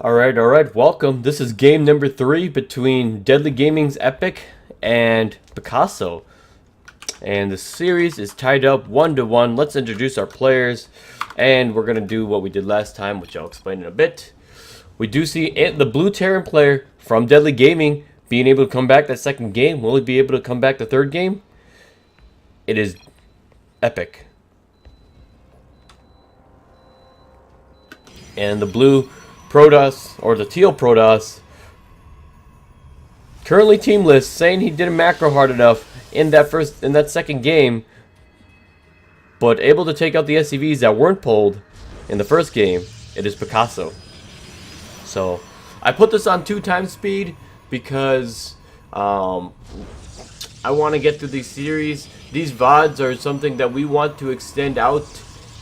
Alright, welcome. This is game number 3 between Deadly Gaming's Epic and Picasso. And the series is tied up 1-1. Let's introduce our players. And we're going to do what we did last time, which I'll explain in a bit. We do see the blue Terran player from Deadly Gaming being able to come back that second game. Will he be able to come back the third game? It is Epic. And the blue Protoss, or the teal Protoss, currently teamless, saying he didn't macro hard enough in that second game, but able to take out the SCVs that weren't pulled in the first game. It is Picasso. So I put this on 2x speed because I want to get through these series. These VODs are something that we want to extend out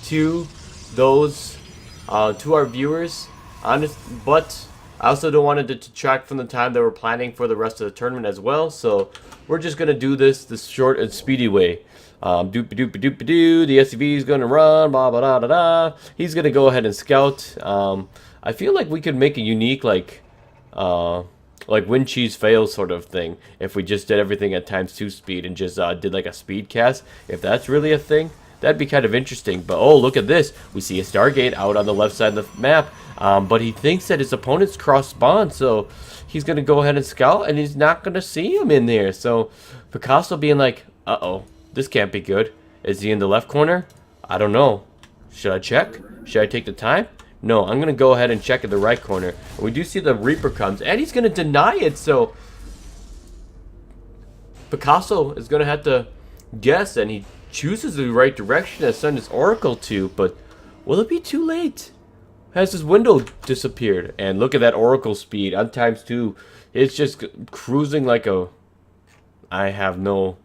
to those to our viewers. But I also don't want it to detract from the time that we're planning for the rest of the tournament as well. So we're just gonna do this short and speedy way. Doop doop doop doo. The SCV is gonna run. Blah blah da da da. He's gonna go ahead and scout. I feel like we could make a unique like win cheese fail sort of thing if we just did everything at ×2 speed and just did like a speed cast. If that's really a thing, that'd be kind of interesting. But oh, look at this. We see a Stargate out on the left side of the map. But he thinks that his opponent's cross spawn, so he's going to go ahead and scout, and he's not going to see him in there. So Picasso being like, uh-oh, this can't be good. Is he in the left corner? I don't know. Should I check? Should I take the time? No, I'm going to go ahead and check in the right corner. And we do see the Reaper comes, and he's going to deny it, so Picasso is going to have to guess, and he chooses the right direction to send his Oracle to, but will it be too late? Has his window disappeared? And look at that Oracle speed on ×2. It's just cruising like a... I have no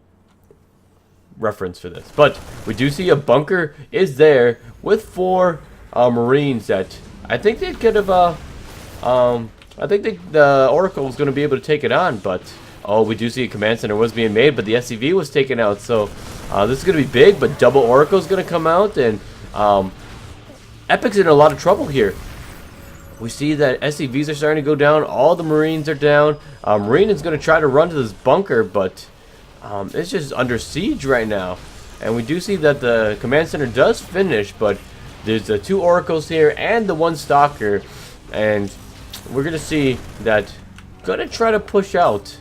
reference for this. But we do see a bunker is there with 4 Marines that I think they could have... I think the Oracle was going to be able to take it on, but... Oh, we do see a command center was being made, but the SCV was taken out. So this is going to be big, but double Oracle is going to come out, and... Epic's in a lot of trouble here. We see that SCVs are starting to go down. All the Marines are down. Marine is going to try to run to this bunker, but it's just under siege right now. And we do see that the command center does finish, but there's the 2 Oracles here and the 1 Stalker. And we're going to see that going to try to push out,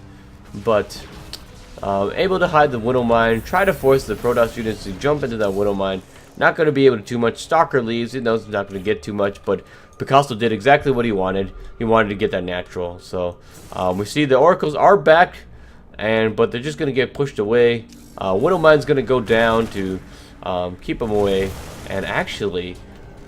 but able to hide the Widow Mine. Try to force the Protoss units to jump into that Widow Mine. Not going to be able to too much. Stalker leaves. He knows he's not going to get too much, but Picasso did exactly what he wanted. He wanted to get that natural. So we see the Oracles are back, but they're just going to get pushed away. Widow Mine's going to go down to keep them away. And actually,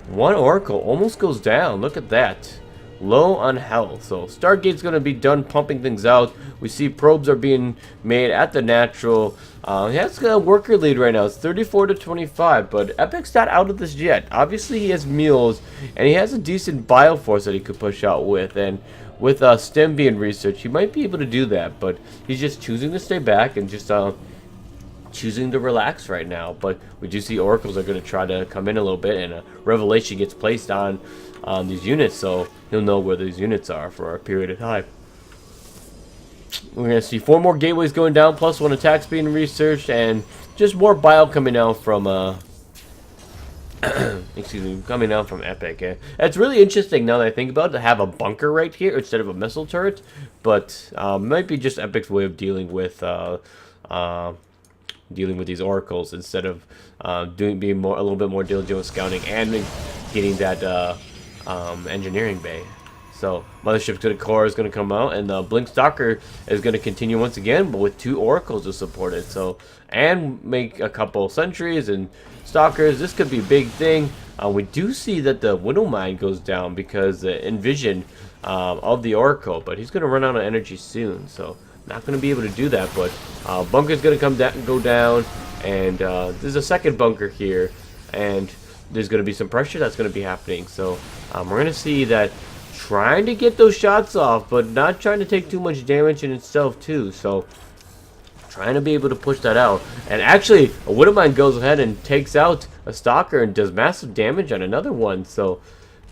1 Oracle almost goes down. Look at that. Low on health. So Stargate's going to be done pumping things out. We see probes are being made at the natural. He has a worker lead right now. It's 34-25, but Epic's not out of this yet. Obviously he has mules, and he has a decent bioforce that he could push out with, and with STEM being researched, he might be able to do that, but he's just choosing to stay back and just choosing to relax right now. But we do see Oracles are going to try to come in a little bit, and a Revelation gets placed on these units, so he'll know where these units are for a period of time. We're going to see 4 more gateways going down, plus 1 attacks being researched, and just more bio coming out from coming out from Epic. It's really interesting now that I think about it, to have a bunker right here instead of a missile turret, but might be just Epic's way of dealing with these Oracles instead of being a little bit more diligent with scouting and getting that engineering bay. So Mothership's core is going to come out, and the Blink Stalker is going to continue once again, but with 2 Oracles to support it. So, and make a couple sentries and Stalkers. This could be a big thing. We do see that the Widow Mine goes down because the Envision of the Oracle, but he's going to run out of energy soon. So not going to be able to do that. But bunker's going to go down, and there's a second bunker here, and there's going to be some pressure that's going to be happening. So we're going to see that. Trying to get those shots off, but not trying to take too much damage in itself too. So trying to be able to push that out. And actually, a Widowmine goes ahead and takes out a Stalker and does massive damage on another one. So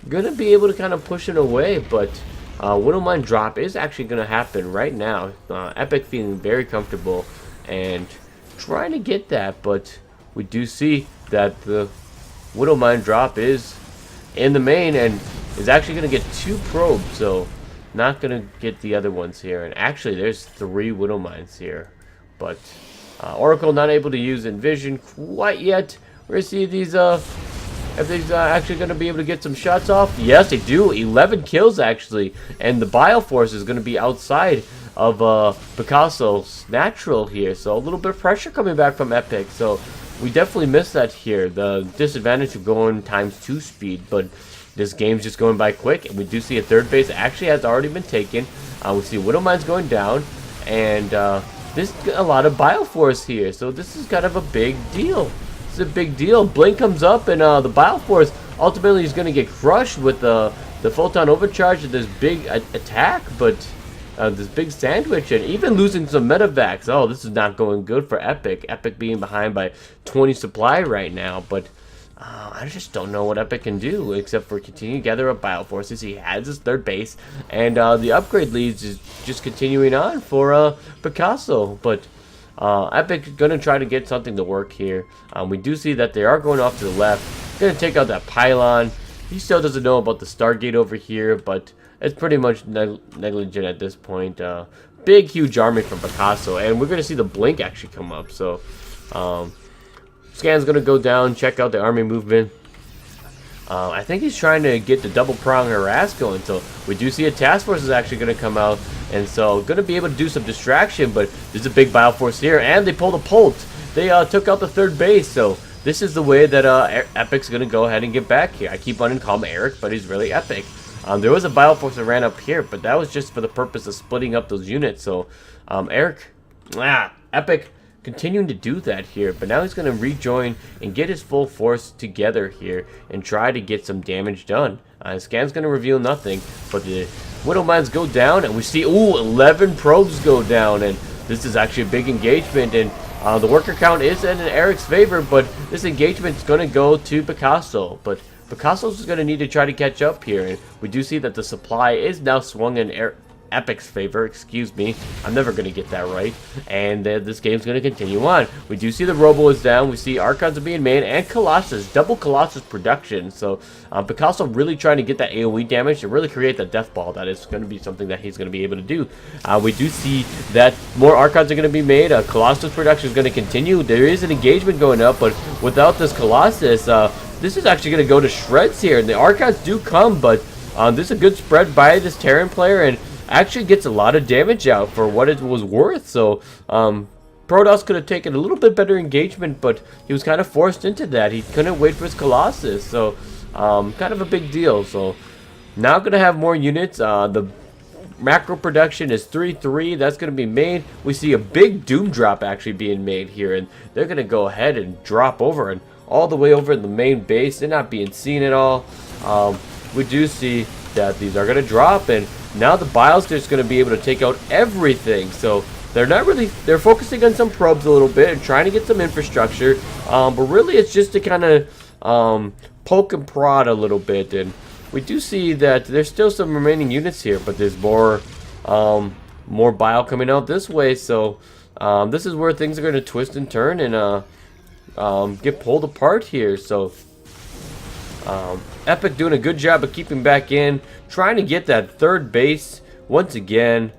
going to be able to kind of push it away, but Widowmine drop is actually going to happen right now. Epic feeling very comfortable and trying to get that, but we do see that the Widowmine drop is in the main and is actually going to get 2 probes, so not going to get the other ones here. And actually there's 3 Widowmines here, but Oracle not able to use Envision quite yet. We're going to see these if they're actually going to be able to get some shots off. Yes, they do. 11 kills, actually. And the Bioforce is going to be outside of Picasso's natural here. So a little bit of pressure coming back from Epic. So we definitely missed that here. The disadvantage of going ×2 speed. But this game's just going by quick. And we do see a third base actually has already been taken. We see Widowmines going down. And there's a lot of Bioforce here. So this is kind of a big deal. It's a big deal. Blink comes up, and the Bioforce ultimately is going to get crushed with the Photon Overcharge of this big attack, but this big sandwich, and even losing some Metavacs. Oh, this is not going good for Epic. Epic being behind by 20 supply right now, but I just don't know what Epic can do except for continue to gather up Bioforces. He has his third base, and the upgrade leads is just continuing on for Picasso, but Epic gonna try to get something to work here. We do see that they are going off to the left. Gonna take out that pylon. He still doesn't know about the Stargate over here, but it's pretty much negligent at this point. Big, huge army from Picasso, and we're gonna see the blink actually come up. So, Scan's gonna go down, check out the army movement. I think he's trying to get the double prong harass going, so we do see a task force is actually going to come out, and so going to be able to do some distraction, but there's a big Bioforce here, and they pulled a Polt. They took out the third base, so this is the way that Epic's going to go ahead and get back here. I keep wanting to call him Eric, but he's really Epic. There was a Bioforce that ran up here, but that was just for the purpose of splitting up those units, so Epic continuing to do that here, but now he's going to rejoin and get his full force together here and try to get some damage done. Scan's going to reveal nothing, but the Widowmines go down, and we see, 11 probes go down, and this is actually a big engagement, and the worker count is in Eric's favor, but this engagement is going to go to Picasso, but Picasso's going to need to try to catch up here, and we do see that the supply is now swung in Epic's favor, excuse me. I'm never going to get that right. And this game's going to continue on. We do see the Robo is down. We see Archons are being made, and Colossus, double Colossus production. So Picasso really trying to get that AoE damage to really create the death ball. That is going to be something that he's going to be able to do. We do see that more Archons are going to be made. Colossus production is going to continue. There is an engagement going up, but without this Colossus, this is actually going to go to shreds here. And the Archons do come, but this is a good spread by this Terran player, and actually gets a lot of damage out for what it was worth. So Protoss could have taken a little bit better engagement, but he was kind of forced into that. He couldn't wait for his Colossus, so kind of a big deal. So now going to have more units. The macro production is 3-3. That's going to be made. We see a big Doom drop actually being made here, and they're going to go ahead and drop over and all the way over in the main base. They're not being seen at all. We do see that these are going to drop, and now the Biles just going to be able to take out everything. So they're not really, they're focusing on some probes a little bit and trying to get some infrastructure, but really it's just to kind of poke and prod a little bit. And we do see that there's still some remaining units here, but there's more Bile coming out this way. So this is where things are going to twist and turn and get pulled apart here. So Epic doing a good job of keeping back in, trying to get that third base once again.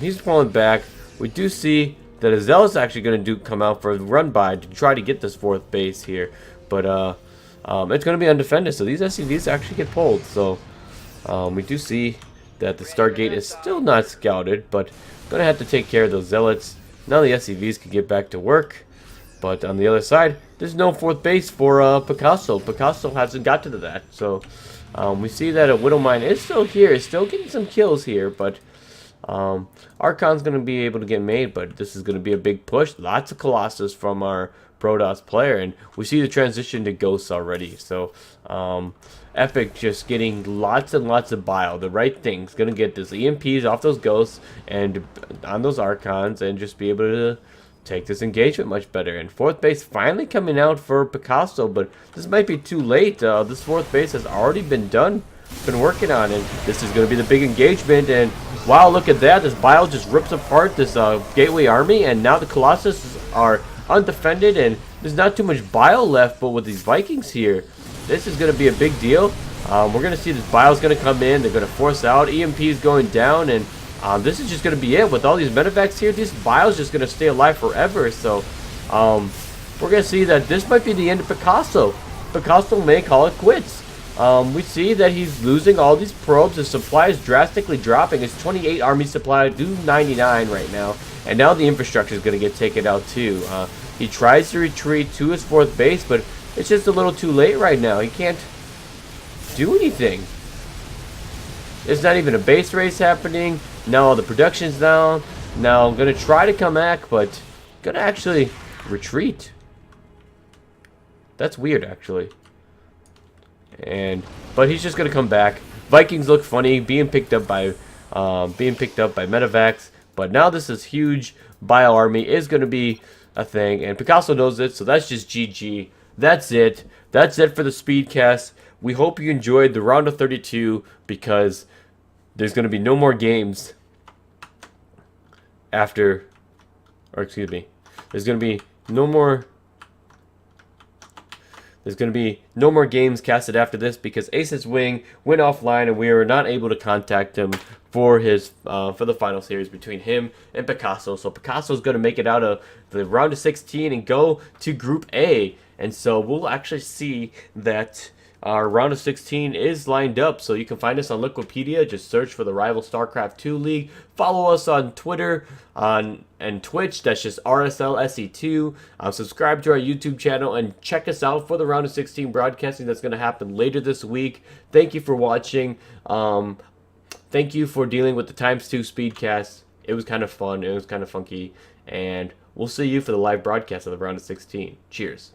He's pulling back. We do see that Azel's actually going to come out for a run by to try to get this fourth base here, but it's going to be undefended, so these SCVs actually get pulled. So we do see that the Stargate is still not scouted, but going to have to take care of those Zealots. Now the SCVs can get back to work. But on the other side, there's no fourth base for Picasso. Picasso hasn't got to that. So we see that a Widowmine is still here, still getting some kills here. But Archon's going to be able to get made, but this is going to be a big push. Lots of Colossus from our Protoss player, and we see the transition to Ghosts already. So Epic just getting lots and lots of bile, the right things. Going to get this EMPs off those Ghosts and on those Archons, and just be able to take this engagement much better. And fourth base finally coming out for Picasso, but this might be too late. This fourth base has already been done been working on. And this is going to be the big engagement. And wow, look at that. This Bile just rips apart this Gateway army. And now the Colossus are undefended. And there's not too much Bile left. But with these Vikings here, this is going to be a big deal. We're going to see this Bile's going to come in. They're going to force out. EMP is going down. And this is just going to be it. With all these medevacs here, this Bile's just going to stay alive forever. So we're going to see that this might be the end of Picasso. Picasso may call it quits. We see that he's losing all these probes. His supply is drastically dropping. His 28 army supply to 99 right now. And now the infrastructure is going to get taken out too. He tries to retreat to his 4th base, but it's just a little too late right now. He can't do anything. There's not even a base race happening. Now the production's down. Now I'm going to try to come back, but going to actually retreat. That's weird, actually. But he's just gonna come back. Vikings look funny, being picked up by medevacs. But now this is huge. Bile army is gonna be a thing, and Picasso knows it. So that's just GG. That's it. That's it for the Speedcast. We hope you enjoyed the round of 32 because there's gonna be no more games after, or excuse me, there's gonna be no more. There's going to be no more games casted after this because AsusWing went offline and we were not able to contact him for his for the final series between him and Picasso. So Picasso is going to make it out of the round of 16 and go to Group A. And so we'll actually see that our round of 16 is lined up. So you can find us on Wikipedia. Just search for the rival StarCraft 2 League. Follow us on Twitter and Twitch. That's just RSL SE2. Subscribe to our YouTube channel and check us out for the round of 16 broadcasting that's going to happen later this week. Thank you for watching. Thank you for dealing with the ×2 Speedcast. It was kind of fun. It was kind of funky. And we'll see you for the live broadcast of the round of 16. Cheers.